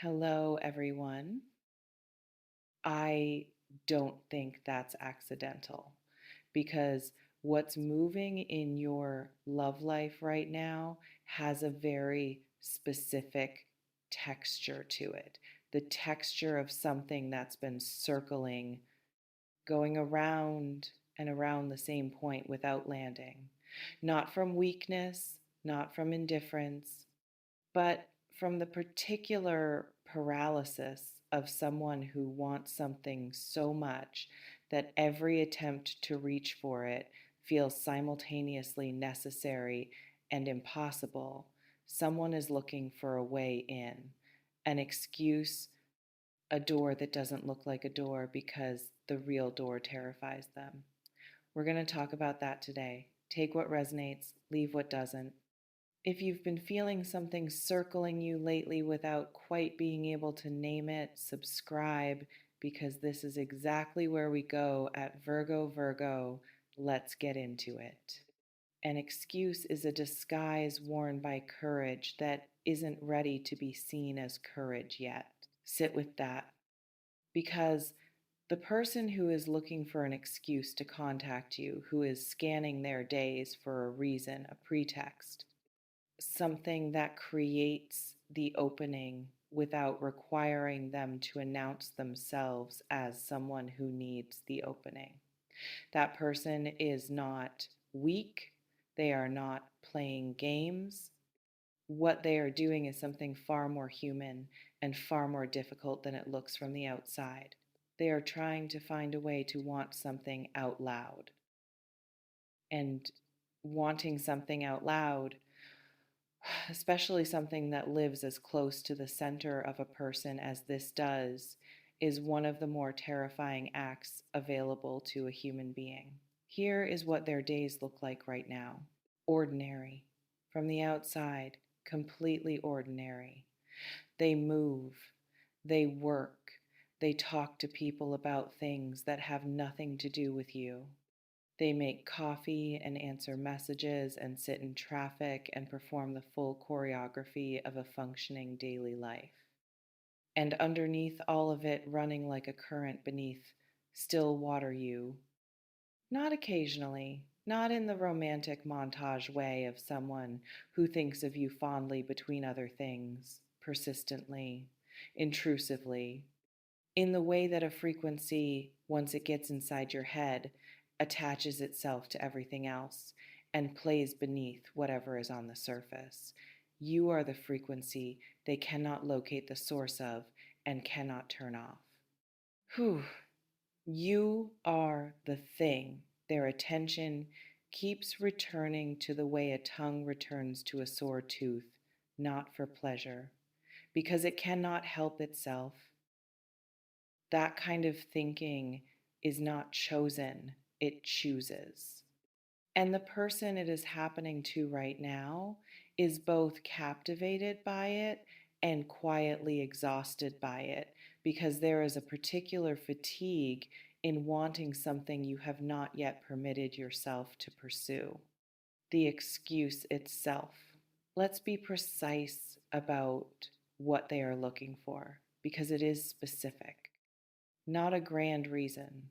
Hello, everyone. I don't think that's accidental because what's moving in your love life right now has a very specific texture to it. The texture of something that's been circling, going around and around the same point without landing. Not from weakness, not from indifference, but from the particular paralysis of someone who wants something so much that every attempt to reach for it feels simultaneously necessary and impossible, someone is looking for a way in, an excuse, a door that doesn't look like a door because the real door terrifies them. We're going to talk about that today. Take what resonates, leave what doesn't. If you've been feeling something circling you lately without quite being able to name it, subscribe because this is exactly where we go at Virgo. Let's get into it. An excuse is a disguise worn by courage that isn't ready to be seen as courage yet. Sit with that because the person who is looking for an excuse to contact you, who is scanning their days for a reason, a pretext, something that creates the opening without requiring them to announce themselves as someone who needs the opening. That person is not weak, they are not playing games. What they are doing is something far more human and far more difficult than it looks from the outside. They are trying to find a way to want something out loud. And wanting something out loud, especially something that lives as close to the center of a person as this does, is one of the more terrifying acts available to a human being. Here is what their days look like right now: ordinary. From the outside, completely ordinary. They move, they work, they talk to people about things that have nothing to do with you. They make coffee and answer messages and sit in traffic and perform the full choreography of a functioning daily life. And underneath all of it, running like a current beneath still water you, not occasionally, not in the romantic montage way of someone who thinks of you fondly between other things, persistently, intrusively, in the way that a frequency, once it gets inside your head, attaches itself to everything else and plays beneath whatever is on the surface. You are the frequency they cannot locate the source of and cannot turn off. Whew. You are the thing their attention keeps returning to the way a tongue returns to a sore tooth, not for pleasure, because it cannot help itself. That kind of thinking is not chosen, it chooses. And the person it is happening to right now is both captivated by it and quietly exhausted by it because there is a particular fatigue in wanting something you have not yet permitted yourself to pursue. The excuse itself. Let's be precise about what they are looking for because it is specific, not a grand reason,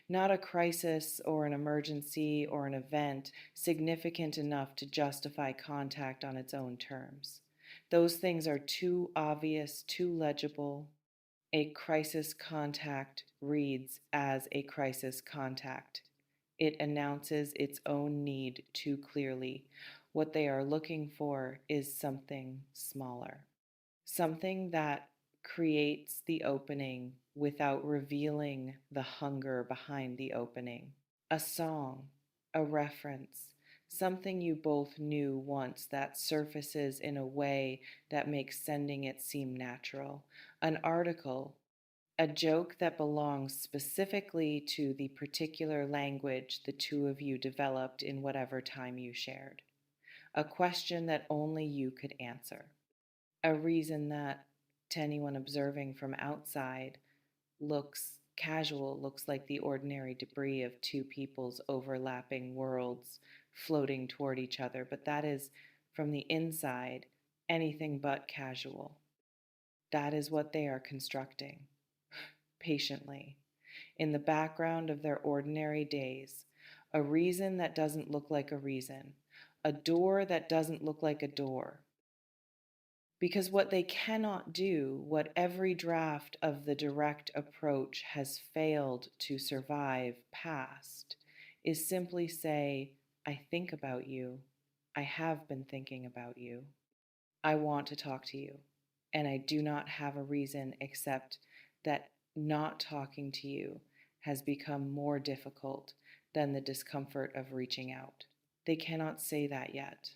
not a crisis or an emergency or an event significant enough to justify contact on its own terms. Those things are too obvious, too legible. A crisis contact reads as a crisis contact. It announces its own need too clearly. What they are looking for is something smaller, something that creates the opening without revealing the hunger behind the opening. A song, a reference, something you both knew once that surfaces in a way that makes sending it seem natural. An article, a joke that belongs specifically to the particular language the two of you developed in whatever time you shared. A question that only you could answer. A reason that, to anyone observing from outside, looks casual, looks like the ordinary debris of two people's overlapping worlds floating toward each other, but that is, from the inside, anything but casual. That is what they are constructing, patiently, in the background of their ordinary days, a reason that doesn't look like a reason, a door that doesn't look like a door. Because what they cannot do, what every draft of the direct approach has failed to survive past, is simply say, I think about you. I have been thinking about you. I want to talk to you. And I do not have a reason except that not talking to you has become more difficult than the discomfort of reaching out. They cannot say that yet.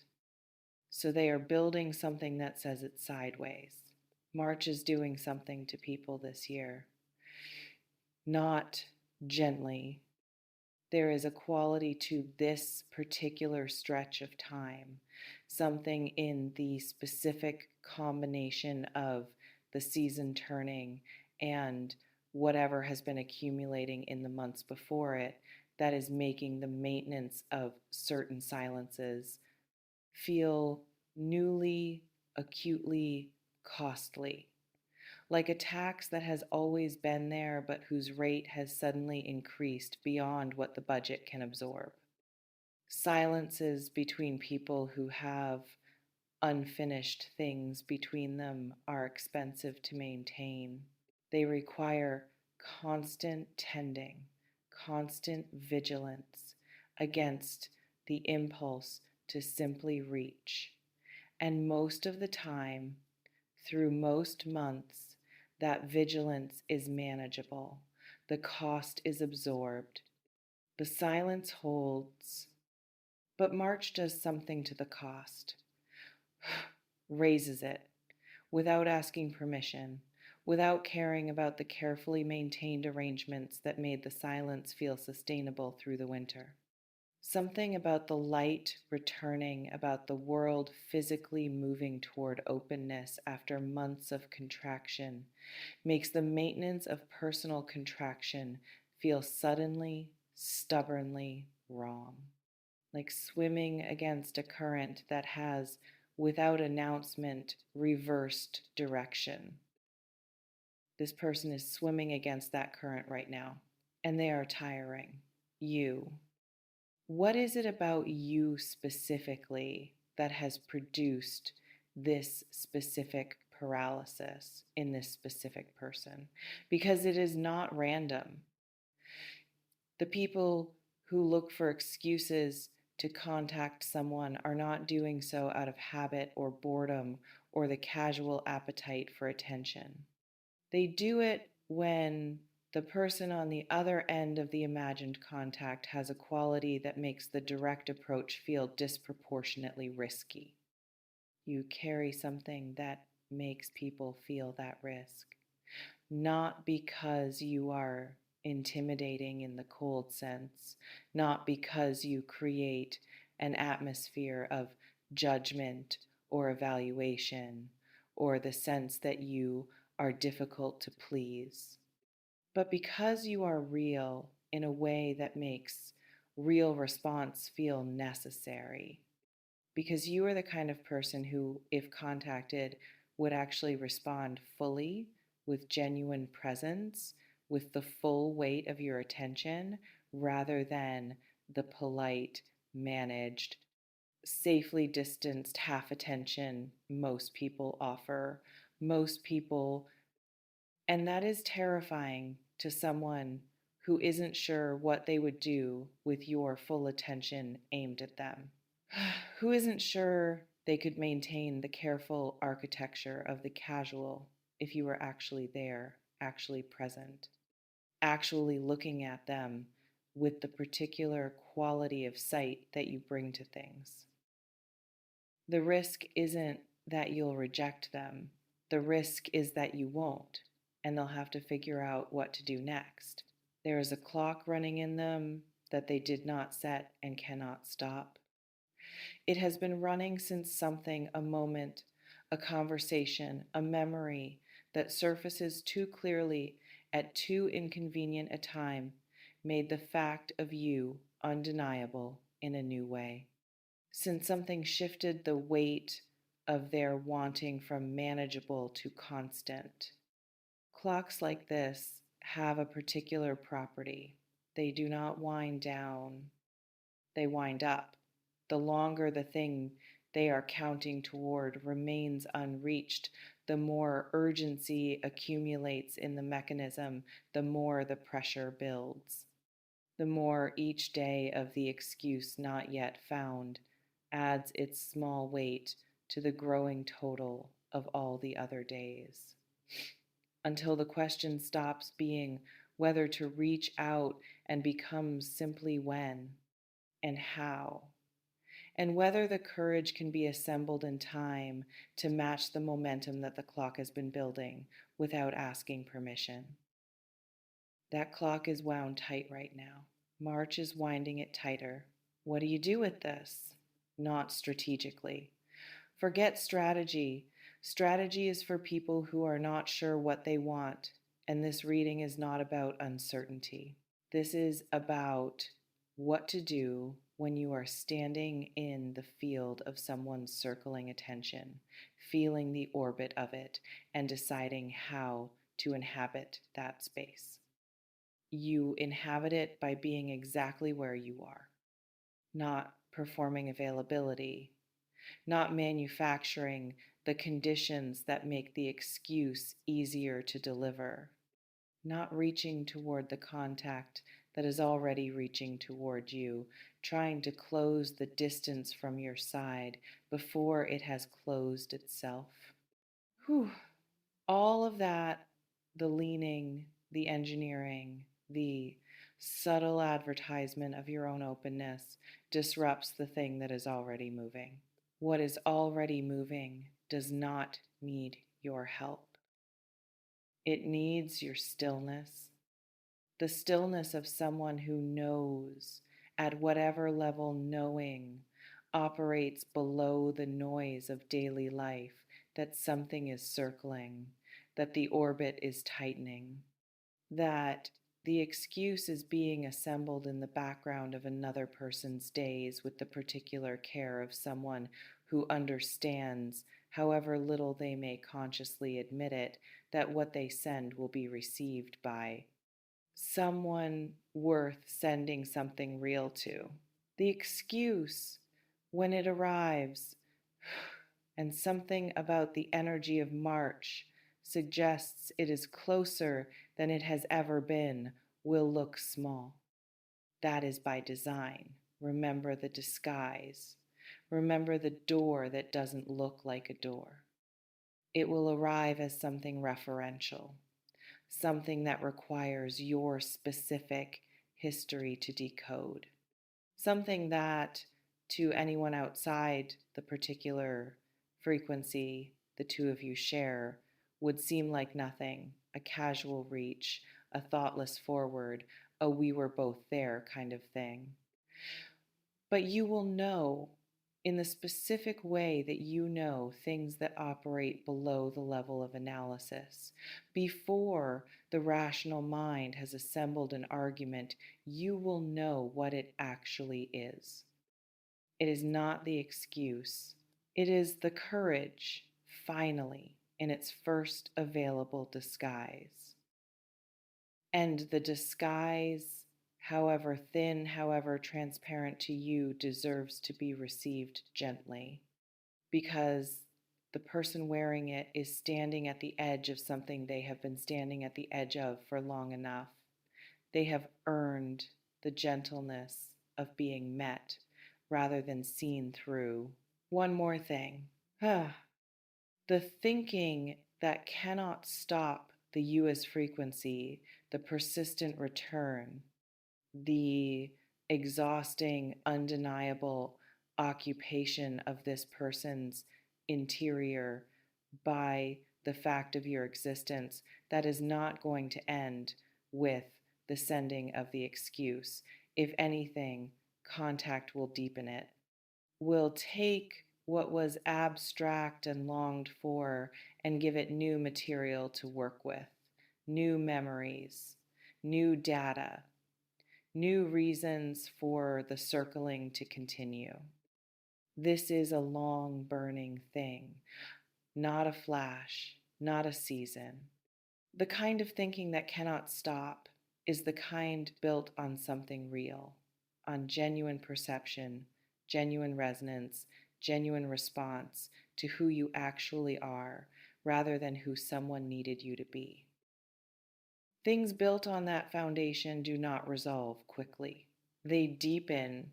So they are building something that says it's sideways. March is doing something to people this year. Not gently. There is a quality to this particular stretch of time, something in the specific combination of the season turning and whatever has been accumulating in the months before it that is making the maintenance of certain silences feel newly, acutely costly, like a tax that has always been there but whose rate has suddenly increased beyond what the budget can absorb. Silences between people who have unfinished things between them are expensive to maintain. They require constant tending, constant vigilance against the impulse to simply reach. And most of the time, through most months, that vigilance is manageable. The cost is absorbed. The silence holds. But March does something to the cost, raises it, without asking permission, without caring about the carefully maintained arrangements that made the silence feel sustainable through the winter. Something about the light returning, about the world physically moving toward openness after months of contraction, makes the maintenance of personal contraction feel suddenly, stubbornly wrong. Like swimming against a current that has, without announcement, reversed direction. This person is swimming against that current right now, and they are tiring. You. What is it about you specifically that has produced this specific paralysis in this specific person? Because it is not random. The people who look for excuses to contact someone are not doing so out of habit or boredom or the casual appetite for attention. They do it when the person on the other end of the imagined contact has a quality that makes the direct approach feel disproportionately risky. You carry something that makes people feel that risk, not because you are intimidating in the cold sense, not because you create an atmosphere of judgment or evaluation or the sense that you are difficult to please, but because you are real in a way that makes real response feel necessary. Because you are the kind of person who, if contacted, would actually respond fully with genuine presence, with the full weight of your attention, rather than the polite, managed, safely distanced half attention most people offer. Most people, and that is terrifying to someone who isn't sure what they would do with your full attention aimed at them. Who isn't sure they could maintain the careful architecture of the casual if you were actually there, actually present, actually looking at them with the particular quality of sight that you bring to things? The risk isn't that you'll reject them. The risk is that you won't, and they'll have to figure out what to do next. There is a clock running in them that they did not set and cannot stop. It has been running since something, a moment, a conversation, a memory that surfaces too clearly at too inconvenient a time made the fact of you undeniable in a new way. Since something shifted the weight of their wanting from manageable to constant. Clocks like this have a particular property. They do not wind down, they wind up. The longer the thing they are counting toward remains unreached, the more urgency accumulates in the mechanism, the more the pressure builds. The more each day of the excuse not yet found adds its small weight to the growing total of all the other days. Until the question stops being whether to reach out and becomes simply when and how, and whether the courage can be assembled in time to match the momentum that the clock has been building without asking permission. That clock is wound tight right now. March is winding it tighter. What do you do with this? Not strategically. Forget strategy. Strategy is for people who are not sure what they want, and this reading is not about uncertainty. This is about what to do when you are standing in the field of someone's circling attention, feeling the orbit of it, and deciding how to inhabit that space. You inhabit it by being exactly where you are, not performing availability, not manufacturing the conditions that make the excuse easier to deliver, not reaching toward the contact that is already reaching toward you, trying to close the distance from your side before it has closed itself. Whew. All of that, the leaning, the engineering, the subtle advertisement of your own openness disrupts the thing that is already moving. What is already moving does not need your help. It needs your stillness, the stillness of someone who knows, at whatever level knowing operates below the noise of daily life, that something is circling, that the orbit is tightening, that the excuse is being assembled in the background of another person's days with the particular care of someone who understands, however little they may consciously admit it, that what they send will be received by someone worth sending something real to. The excuse, when it arrives, and something about the energy of March suggests it is closer than it has ever been, will look small. That is by design. Remember the disguise. Remember the door that doesn't look like a door. It will arrive as something referential, something that requires your specific history to decode, something that, to anyone outside the particular frequency the two of you share, would seem like nothing, a casual reach, a thoughtless forward, a we were both there kind of thing. But you will know, in the specific way that you know things that operate below the level of analysis, before the rational mind has assembled an argument, you will know what it actually is. It is not the excuse. It is the courage, finally, in its first available disguise. And the disguise, however thin, however transparent to you, deserves to be received gently, because the person wearing it is standing at the edge of something they have been standing at the edge of for long enough. They have earned the gentleness of being met rather than seen through. One more thing. The thinking that cannot stop the you as frequency, the persistent return, the exhausting, undeniable occupation of this person's interior by the fact of your existence, that is not going to end with the sending of the excuse. If anything, contact will deepen it, will take what was abstract and longed for and give it new material to work with, new memories, new data, new reasons for the circling to continue. This is a long burning thing, not a flash, not a season. The kind of thinking that cannot stop is the kind built on something real, on genuine perception, genuine resonance, genuine response to who you actually are, rather than who someone needed you to be. Things built on that foundation do not resolve quickly. They deepen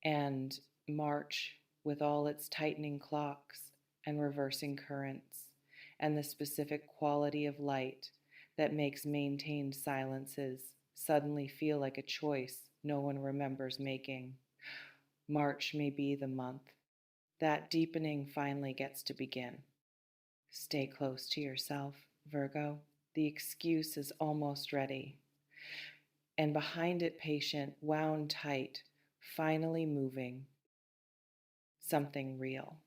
and march with all its tightening clocks and reversing currents, and the specific quality of light that makes maintained silences suddenly feel like a choice no one remembers making. March may be the month. That deepening finally gets to begin. Stay close to yourself, Virgo. The excuse is almost ready. And behind it, patient, wound tight, finally moving, something real.